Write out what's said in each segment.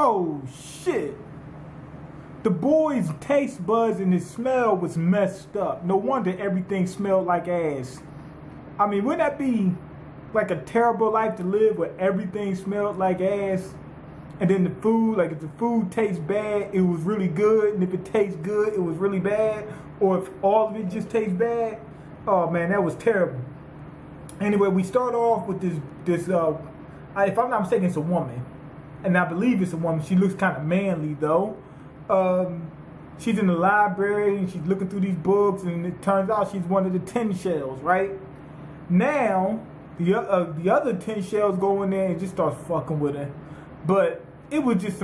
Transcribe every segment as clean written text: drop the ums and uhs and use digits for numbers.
Oh shit. The boy's taste buds and his smell was messed up. No wonder everything smelled like ass. I mean, wouldn't that be like a terrible life to live where everything smelled like ass? And then the food, like if the food tastes bad, it was really good. And if it tastes good, it was really bad. Or if all of it just tastes bad, oh man, that was terrible. Anyway, we start off with this if I'm not mistaken, it's a woman. And I believe it's a woman. She looks kind of manly though. She's in the library and she's looking through these books, and it turns out she's one of the 10 shells, right? Now, the other 10 shells go in there and just start fucking with her. But it was just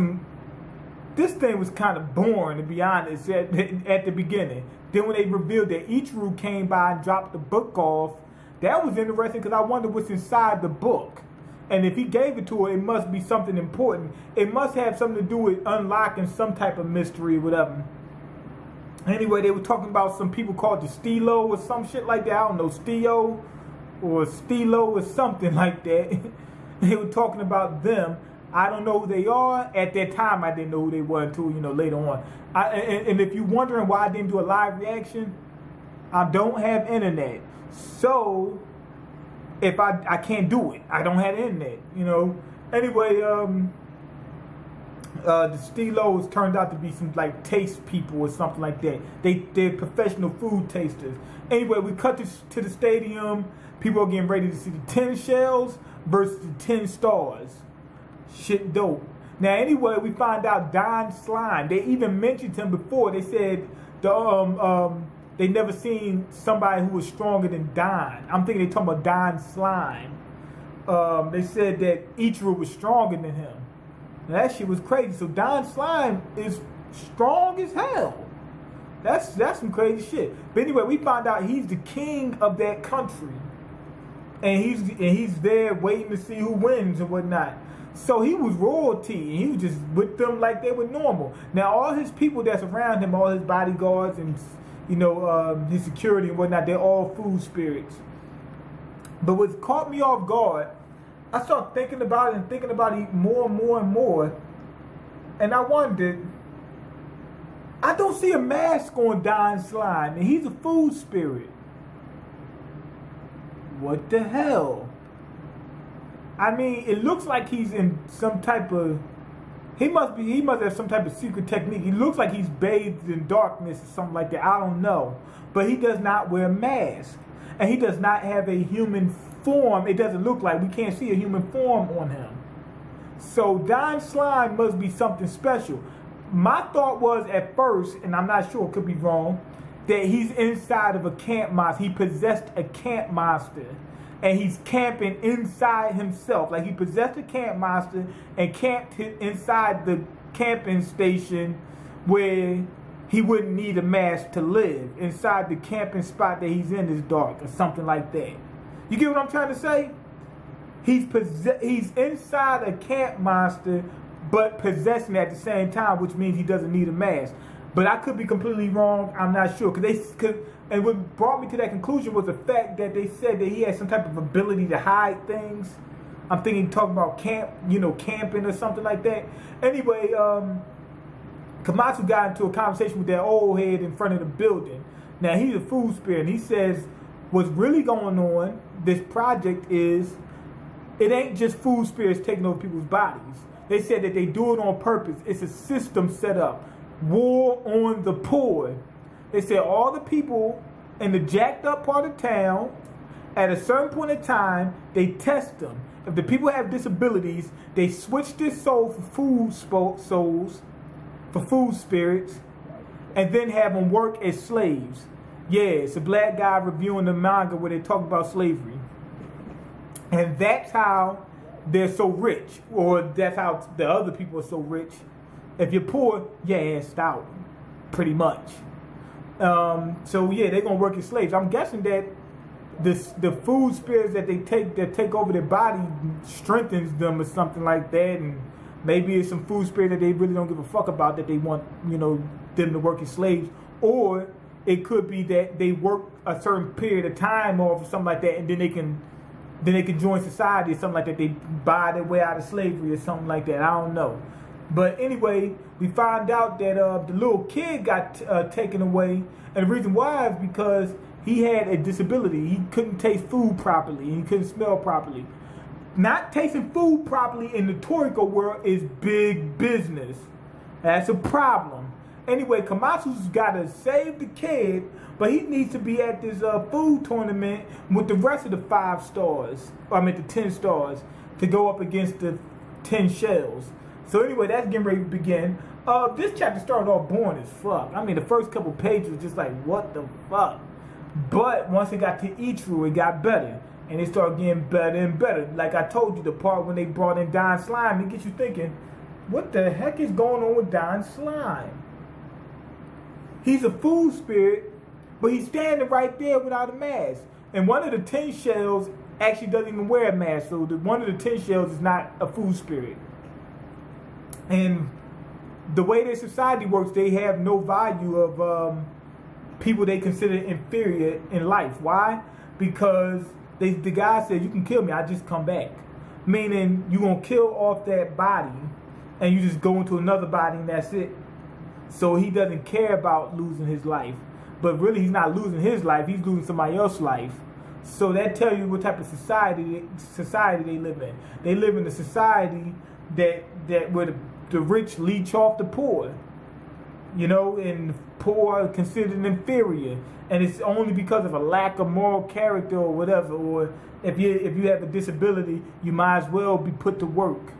this thing was kind of boring, to be honest, at the beginning. Then when they revealed that Ichiru came by and dropped the book off, that was interesting because I wonder what's inside the book. And if he gave it to her, it must be something important. It must have something to do with unlocking some type of mystery or whatever. Anyway, they were talking about some people called the Stilo or some shit like that. I don't know, Stio or Stilo or something like that. They were talking about them. I don't know who they are. At that time, I didn't know who they were until, later on. And if you're wondering why I didn't do a live reaction, I don't have internet. So, if I can't do it. I don't have internet, Anyway, the Stilos turned out to be some like taste people or something like that. They're professional food tasters. Anyway, we cut to the stadium. People are getting ready to see the 10 shells versus the 10 stars. Shit dope. Now anyway, we find out Don Slime. They even mentioned him before. They said they never seen somebody who was stronger than Don. I'm thinking they talking about Don Slime. They said that Ichiru was stronger than him. Now, that shit was crazy. So Don Slime is strong as hell. That's some crazy shit. But anyway, we found out he's the king of that country, and he's there waiting to see who wins and whatnot. So he was royalty, and he was just with them like they were normal. Now all his people that's around him, all his bodyguards and his security and whatnot, they're all food spirits. But what caught me off guard, I started thinking about it more and more and more, and I wondered, I don't see a mask on Don Slime, and he's a food spirit. What the hell? I mean, it looks like he's in some type of, he must have some type of secret technique. He looks like he's bathed in darkness or something like that. I don't know. But he does not wear a mask. And he does not have a human form. It doesn't look like, we can't see a human form on him. So Don Slime must be something special. My thought was at first, and I'm not sure, could be wrong, that he's inside of a camp monster. He possessed a camp monster. And he's camping inside himself. Like he possessed a camp monster and camped inside the camping station where he wouldn't need a mask to live. Inside the camping spot that he's in is dark or something like that. You get what I'm trying to say? He's inside a camp monster but possessing at the same time, which means he doesn't need a mask. But I could be completely wrong. I'm not sure. And what brought me to that conclusion was the fact that they said that he had some type of ability to hide things. I'm thinking talking about camping or something like that. Anyway, Kamatsu got into a conversation with that old head in front of the building. Now, he's a food spirit, and he says what's really going on, this project is, it ain't just food spirits taking over people's bodies. They said that they do it on purpose. It's a system set up. War on the poor. They said all the people in the jacked up part of town, at a certain point in time, they test them. If the people have disabilities, they switch their soul for food spirits, and then have them work as slaves. Yeah, it's a black guy reviewing the manga where they talk about slavery. And that's how they're so rich, or that's how the other people are so rich. If you're poor, you're assed out, pretty much. So yeah, they're gonna work as slaves. I'm guessing that the food spirits that take over their body strengthens them or something like that, and maybe it's some food spirit that they really don't give a fuck about, that they want them to work as slaves, or it could be that they work a certain period of time off or something like that, and then they can join society or something like that. They buy their way out of slavery or something like that. I don't know. But anyway, we find out that the little kid got taken away, and the reason why is because he had a disability. He couldn't taste food properly. He couldn't smell properly. Not tasting food properly in the Toriko world is big business. That's a problem. Anyway, Kamasu's got to save the kid, but he needs to be at this food tournament with the rest of the 5 stars, or I mean the 10 stars, to go up against the 10 shells. So anyway, that's getting ready to begin. This chapter started off boring as fuck. I mean, the first couple pages was just like, what the fuck? But once it got to Ichiru, it got better. And it started getting better and better. Like I told you, the part when they brought in Don Slime, it gets you thinking, what the heck is going on with Don Slime? He's a food spirit, but he's standing right there without a mask. And one of the 10 shells actually doesn't even wear a mask. So one of the 10 shells is not a food spirit. And the way their society works, they have no value of people they consider inferior in life. Why? Because the guy said, you can kill me, I just come back. Meaning, you're going to kill off that body, and you just go into another body, and that's it. So he doesn't care about losing his life. But really, he's not losing his life, he's losing somebody else's life. So that tells you what type of society they live in. They live in a society that where the rich leech off the poor. You know, and the poor are considered inferior. And it's only because of a lack of moral character or whatever. Or if you have a disability, you might as well be put to work.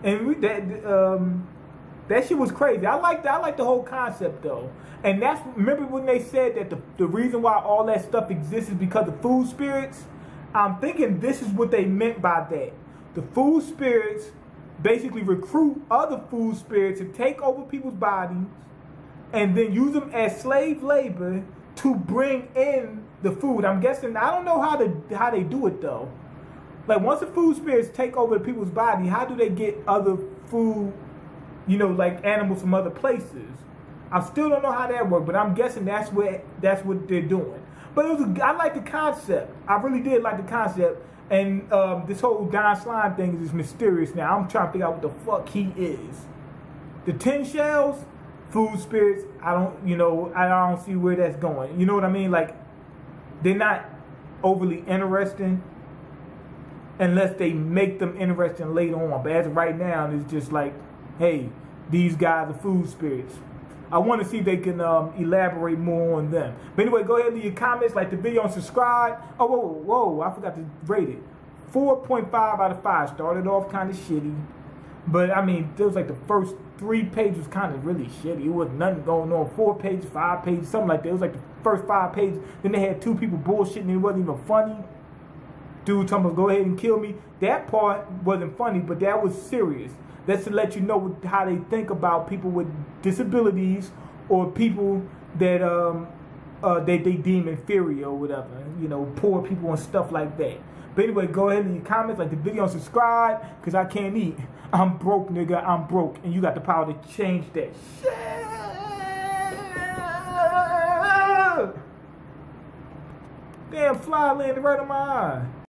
And that shit was crazy. I like the whole concept though. And remember when they said that the reason why all that stuff exists is because of food spirits? I'm thinking this is what they meant by that. The food spirits basically recruit other food spirits to take over people's bodies and then use them as slave labor to bring in the food. I'm guessing, I don't know how they do it though. Like once the food spirits take over people's body, how do they get other food, you know, like animals from other places? I still don't know how that works, but I'm guessing that's what they're doing. But I like the concept. I really did like the concept. And this whole Don Slime thing is mysterious now. I'm trying to figure out what the fuck he is. The 10 shells, food spirits, I don't see where that's going. You know what I mean? Like, they're not overly interesting unless they make them interesting later on. But as of right now, it's just like, hey, these guys are food spirits. I want to see if they can elaborate more on them. But anyway, go ahead and leave your comments, like the video, and subscribe. Oh, whoa, I forgot to rate it. 4.5 out of 5. Started off kind of shitty. But, I mean, there was like the first 3 pages was kind of really shitty. It was nothing going on. 4 pages, 5 pages, something like that. It was like the first 5 pages. Then they had 2 people bullshitting and it wasn't even funny. Dude told me to go ahead and kill me. That part wasn't funny, but that was serious. That's to let you know how they think about people with disabilities or people that they deem inferior or whatever. You know, poor people and stuff like that. But anyway, go ahead and leave your comments, like the video, and subscribe, because I can't eat. I'm broke, nigga. I'm broke. And you got the power to change that shit. Damn fly landed right on my eye.